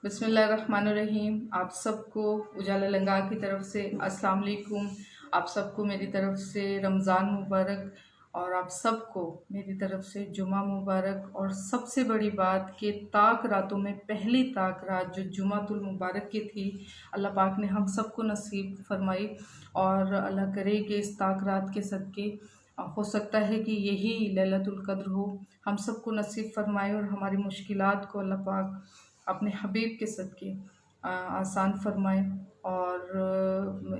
بسم اللہ الرحمن الرحیم۔ آپ سب کو اجالا لنگا کی طرف سے السلام علیکم۔ آپ سب کو میری طرف سے رمضان مبارک، اور آپ سب کو میری طرف سے جمعہ مبارک۔ اور سب سے بڑی بات کہ طاق راتوں میں پہلی طاق رات جو جمعۃ المبارک کی تھی، اللہ پاک نے ہم سب کو نصیب فرمائی، اور اللہ کرے کہ اس طاق رات کے صدقے ہو سکتا ہے کہ یہی لیلۃ القدر ہو، ہم سب کو نصیب فرمائے، اور ہماری مشکلات کو اللہ پاک اپنے حبیب کے صدقے آسان فرمائے۔ اور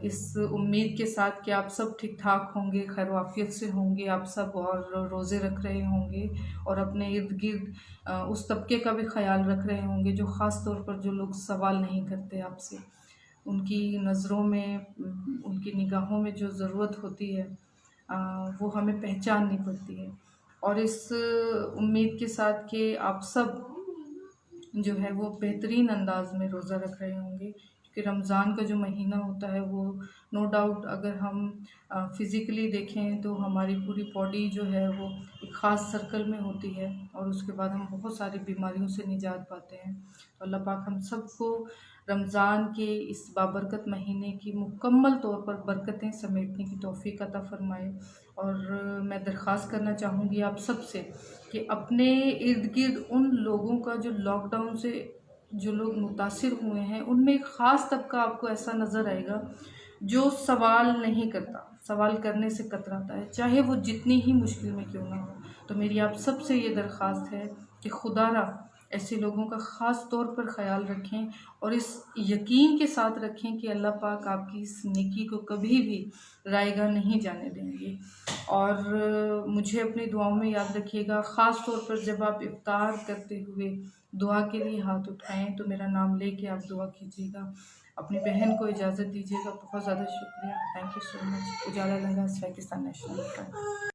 اس امید کے ساتھ کہ آپ سب ٹھیک ٹھاک ہوں گے، خیر و عافیت سے ہوں گے آپ سب، اور روزے رکھ رہے ہوں گے، اور اپنے ارد گرد اس طبقے کا بھی خیال رکھ رہے ہوں گے جو خاص طور پر جو لوگ سوال نہیں کرتے آپ سے، ان کی نظروں میں، ان کی نگاہوں میں جو ضرورت ہوتی ہے وہ ہمیں پہچاننی پڑتی ہے۔ اور اس امید کے ساتھ کہ آپ سب جو ہے وہ بہترین انداز میں روزہ رکھ رہے ہوں گے، کیونکہ رمضان کا جو مہینہ ہوتا ہے وہ نو ڈاؤٹ اگر ہم فزیکلی دیکھیں تو ہماری پوری باڈی جو ہے وہ ایک خاص سرکل میں ہوتی ہے، اور اس کے بعد ہم بہت ساری بیماریوں سے نجات پاتے ہیں۔ تو اللہ پاک ہم سب کو رمضان کے اس بابرکت مہینے کی مکمل طور پر برکتیں سمیٹنے کی توفیق عطا فرمائے۔ اور میں درخواست کرنا چاہوں گی آپ سب سے کہ اپنے ارد گرد ان لوگوں کا جو لاک ڈاؤن سے جو لوگ متاثر ہوئے ہیں، ان میں ایک خاص طبقہ آپ کو ایسا نظر آئے گا جو سوال نہیں کرتا، سوال کرنے سے کتراتا ہے، چاہے وہ جتنی ہی مشکل میں کیوں نہ ہو۔ تو میری آپ سب سے یہ درخواست ہے کہ خدا را ایسے لوگوں کا خاص طور پر خیال رکھیں، اور اس یقین کے ساتھ رکھیں کہ اللہ پاک آپ کی اس نیکی کو کبھی بھی رائے گاہ نہیں جانے دیں گے۔ اور مجھے اپنی دعاؤں میں یاد رکھیے گا، خاص طور پر جب آپ افطار کرتے ہوئے دعا کے لیے ہاتھ اٹھائیں تو میرا نام لے کے آپ دعا کیجیے گا۔ اپنی بہن کو اجازت دیجیے گا۔ بہت زیادہ شکریہ۔ Thank you so much. Ujala Langah, Pakistan National front.